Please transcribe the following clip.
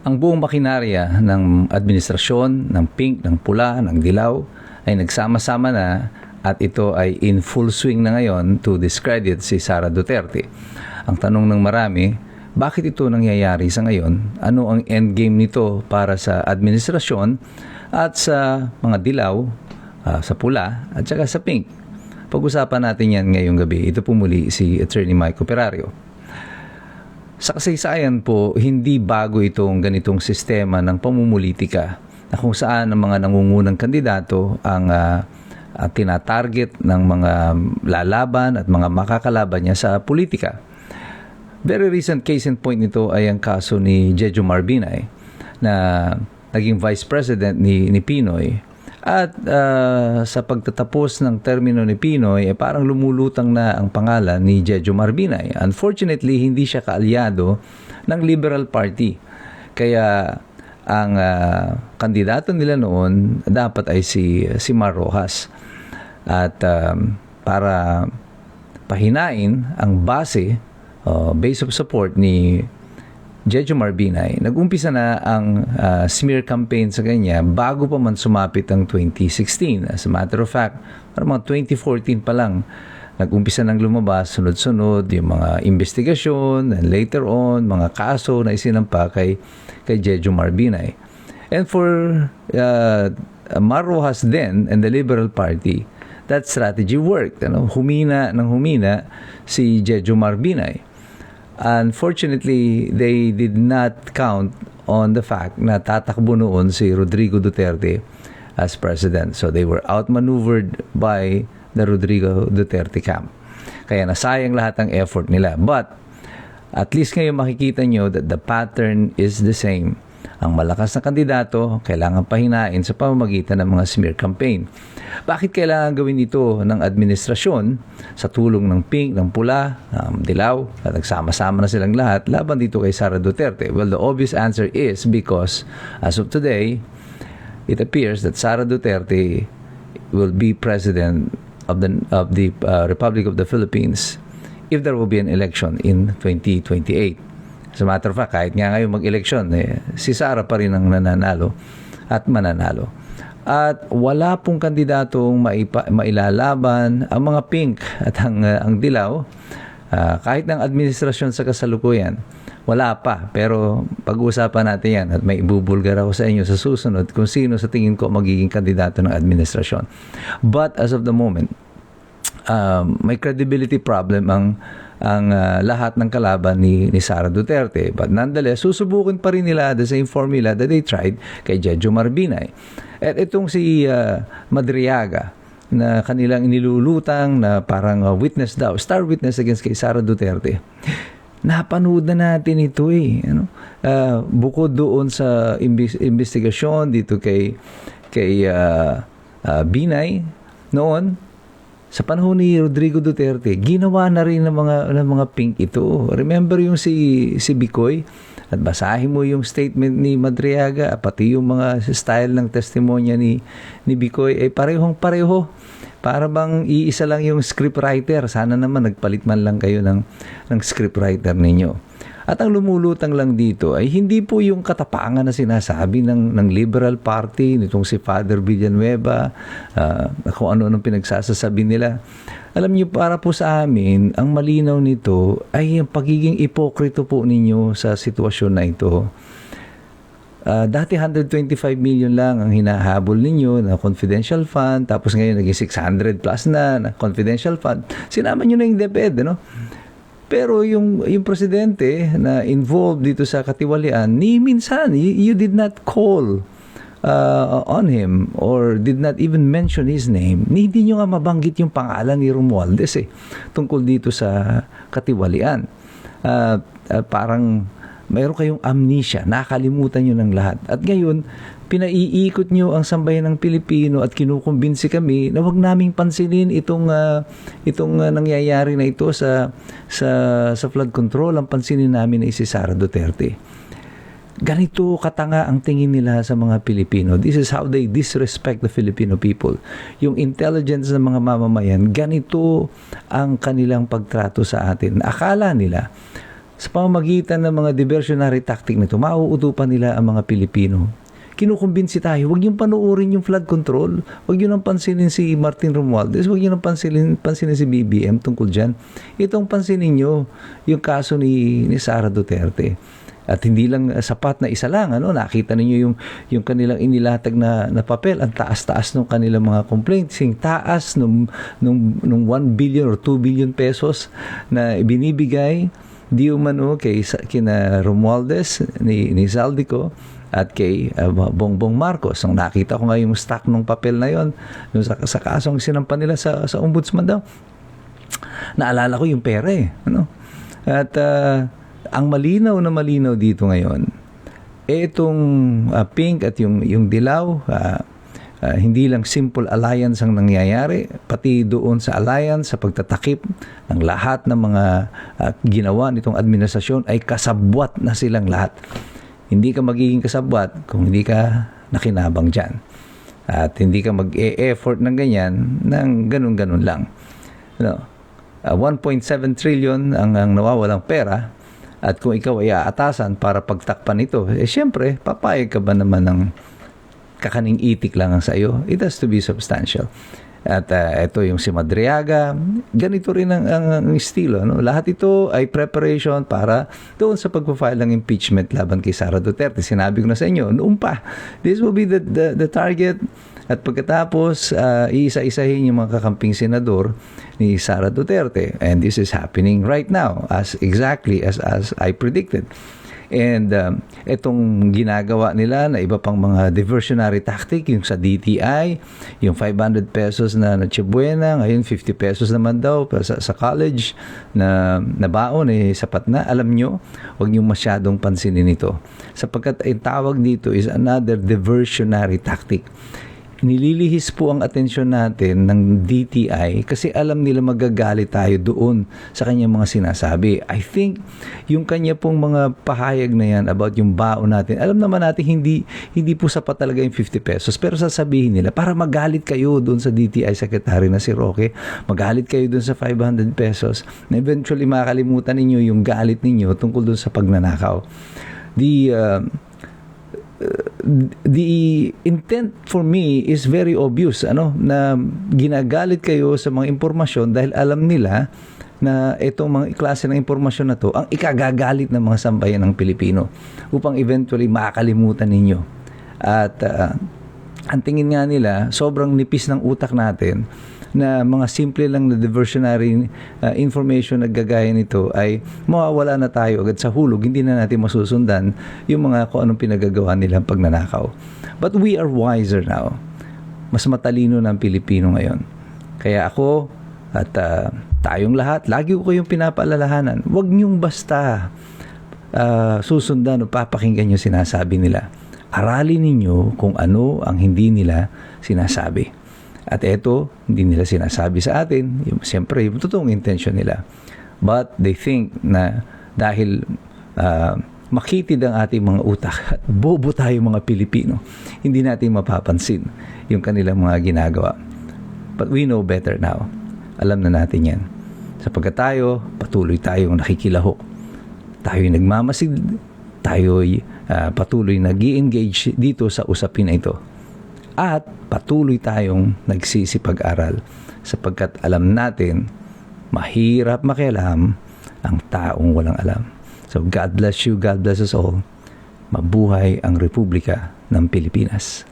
Ang buong makinarya ng administrasyon, ng pink, ng pula, ng dilaw ay nagsama-sama na at ito ay in full swing na ngayon to discredit si Sara Duterte. Ang tanong ng marami, bakit ito nangyayari sa ngayon? Ano ang endgame nito para sa administrasyon at sa mga dilaw, sa pula at saka sa pink? Pag-usapan natin yan ngayong gabi. Ito po muli si Attorney Mike Operario. Sa kasaysayan po, hindi bago itong ganitong sistema ng pamumulitika na kung saan ang mga nangungunang kandidato ang tinatarget ng mga lalaban at mga makakalaban niya sa politika. Very recent case in point nito ay ang kaso ni Jejo Marbinay na naging Vice President ni Pinoy. At sa pagtatapos ng termino ni Pinoy, parang lumulutang na ang pangalan ni Jejo Marbinay. Unfortunately, hindi siya kaalyado ng Liberal Party. Kaya ang kandidato nila noon dapat ay si Mar Rojas. At para pahinain ang base of support ni Jejo Marbinay, nag-umpisa na ang smear campaign sa kanya bago pa man sumapit ang 2016. As a matter of fact, parang mga 2014 pa lang, nag-umpisa nang lumabas sunod-sunod yung mga investigasyon, and later on, mga kaso na isinampa kay Jejo Marbinay. And for Mar Rojas then and the Liberal Party, that strategy worked. Humina si Jejo Marbinay. Unfortunately, they did not count on the fact na tatakbo noon si Rodrigo Duterte as president. So they were outmaneuvered by the Rodrigo Duterte camp. Kaya nasayang lahat ng effort nila. But at least ngayon makikita nyo that the pattern is the same. Ang malakas na kandidato, kailangan pahinain sa pamamagitan ng mga smear campaign. Bakit kailangan gawin ito ng administrasyon sa tulong ng pink, ng pula, ng dilaw, at nagsama-sama na silang lahat laban dito kay Sara Duterte? Well, the obvious answer is because as of today, it appears that Sara Duterte will be president of the Republic of the Philippines if there will be an election in 2028. As a matter of fact, kahit nga ngayon mag-eleksyon, si Sara pa rin ang nananalo at mananalo. At wala pong kandidatong mailalaban ang mga pink at ang dilaw, kahit ng administrasyon sa kasalukuyan. Wala pa, pero pag-uusapan natin yan at may ibubulgar ako sa inyo sa susunod kung sino sa tingin ko magiging kandidato ng administrasyon. But as of the moment, may credibility problem ang lahat ng kalaban ni Sara Duterte. But nonetheless, susubukin pa rin nila the same formula that they tried kay Jejo Marbinay. At itong si Madriaga na kanilang inilulutang na parang witness daw, star witness against kay Sara Duterte. Napanood na natin ito bukod doon sa investigasyon dito kay Binay noon, sa panahon ni Rodrigo Duterte, ginawa na rin ng mga pink ito. Remember yung si Bicoy? At basahin mo yung statement ni Madriaga, pati yung mga style ng testimonya ni Bicoy, parehong-pareho. Para bang iisa lang yung scriptwriter. Sana naman nagpalit man lang kayo ng scriptwriter ninyo. At ang lumulutang lang dito ay hindi po yung katapangan na sinasabi ng Liberal Party, nitong si Father Villanueva, kung ano-anong pinagsasasabi nila. Alam niyo, para po sa amin, ang malinaw nito ay yung pagiging ipokrito po ninyo sa sitwasyon na ito. Dati 125 million lang ang hinahabol ninyo na confidential fund, tapos ngayon naging 600 plus na confidential fund. Sinama nyo na yung DepEd, Pero yung presidente na involved dito sa katiwalian, minsan, you did not call on him or did not even mention his name. Hindi nyo nga mabanggit yung pangalan ni Romualdez tungkol dito sa katiwalian. Parang mayroon kayong amnesia, nakalimutan nyo ng lahat. At ngayon, pinaiikot nyo ang sambayan ng Pilipino at kinukumbinsi kami na wag naming pansinin itong nangyayari na ito sa flood control. Ang pansinin namin ay si Sara Duterte. Ganito katanga ang tingin nila sa mga Pilipino. This is how they disrespect the Filipino people. Yung intelligence ng mga mamamayan, ganito ang kanilang pagtrato sa atin. Akala nila Sa pamamagitan ng mga diversionary tactic nito, mauutupan nila ang mga Pilipino. Kinukumbinsi tayo, huwag niyong panuorin yung flood control, huwag niyo nang pansinin si Martin Romualdez, huwag niyo nang pansinin si BBM tungkol dyan. Itong pansinin niyo yung kaso ni Sara Duterte. At hindi lang sapat na isa lang, nakita niyo yung kanilang inilatag na papel, ang taas-taas ng kanilang mga complaints, yung taas nung 1 billion or 2 billion pesos na binibigay di umano kina Romualdez, ni Zaldico, at kay Bongbong Marcos. Ang nakita ko nga yung stack ng papel na yon sa kasong sinampan nila sa ombudsman daw. Naalala ko yung pera At ang malinaw na malinaw dito ngayon, itong pink at yung dilaw, hindi lang simple alliance ang nangyayari, pati doon sa alliance, sa pagtatakip ng lahat ng mga ginawa nitong administrasyon ay kasabwat na silang lahat. Hindi ka magiging kasabwat kung hindi ka nakinabang dyan. At hindi ka mag-e-effort ng ganyan, ng ganun-ganun lang. 1.7 trillion ang nawawalang pera, at kung ikaw ay aatasan para pagtakpan ito, syempre, papayag ka ba naman ng kakaning itik lang ang sa iyo? It has to be substantial. At ito yung si Madriaga, ganito rin ang estilo. Lahat ito ay preparation para doon sa pagpa-file ng impeachment laban kay Sara Duterte. Sinabi ko na sa inyo, noon pa, this will be the target. At pagkatapos, iisa-isahin yung mga kakamping senador ni Sara Duterte. And this is happening right now, exactly as I predicted. And itong ginagawa nila na iba pang mga diversionary tactic, yung sa DTI, yung 500 pesos na Chibuena, ngayon 50 pesos naman daw sa college na baon, sapat na. Alam nyo, huwag nyo masyadong pansinin ito. Sapagkat ang tawag dito is another diversionary tactic. Nililihis po ang atensyon natin ng DTI kasi alam nila magagalit tayo doon sa kanyang mga sinasabi. I think yung kanya pong mga pahayag na yan about yung baon natin, alam naman natin hindi po sapat talaga yung 50 pesos, pero sasabihin nila para magalit kayo doon sa DTI Secretary na si Roque, magalit kayo doon sa 500 pesos, na eventually makakalimutan ninyo yung galit ninyo tungkol doon sa pagnanakaw. The intent for me is very obvious, na ginagalit kayo sa mga impormasyon dahil alam nila na itong mga klase ng impormasyon na to ang ikagagalit ng mga sambayan ng Pilipino upang eventually makakalimutan ninyo. At ang tingin nga nila, sobrang nipis ng utak natin na mga simple lang na diversionary information na gagaya nito ay mawawala na tayo agad sa hulog, hindi na natin masusundan yung mga kung anong pinagagawa nilang pagnanakaw. But we are wiser now. Mas matalino ng Pilipino ngayon. Kaya ako at tayong lahat, lagi ko kayong pinapaalalahanan, huwag niyong basta susundan o papakinggan yung sinasabi nila. Aralin ninyo kung ano ang hindi nila sinasabi. At ito, hindi nila sinasabi sa atin, siyempre, yung totoong intention nila. But they think na dahil makitid ang ating mga utak at bobo tayo mga Pilipino, hindi natin mapapansin yung kanilang mga ginagawa. But we know better now. Alam na natin yan. Sapagkat tayo, patuloy tayong nakikilahok. Tayo'y nagmamasid, tayo'y patuloy nag-i-engage dito sa usapin na ito. At patuloy tayong nagsisipag-aral sapagkat alam natin mahirap makialam ang taong walang alam. So God bless you, God bless us all. Mabuhay ang Republika ng Pilipinas.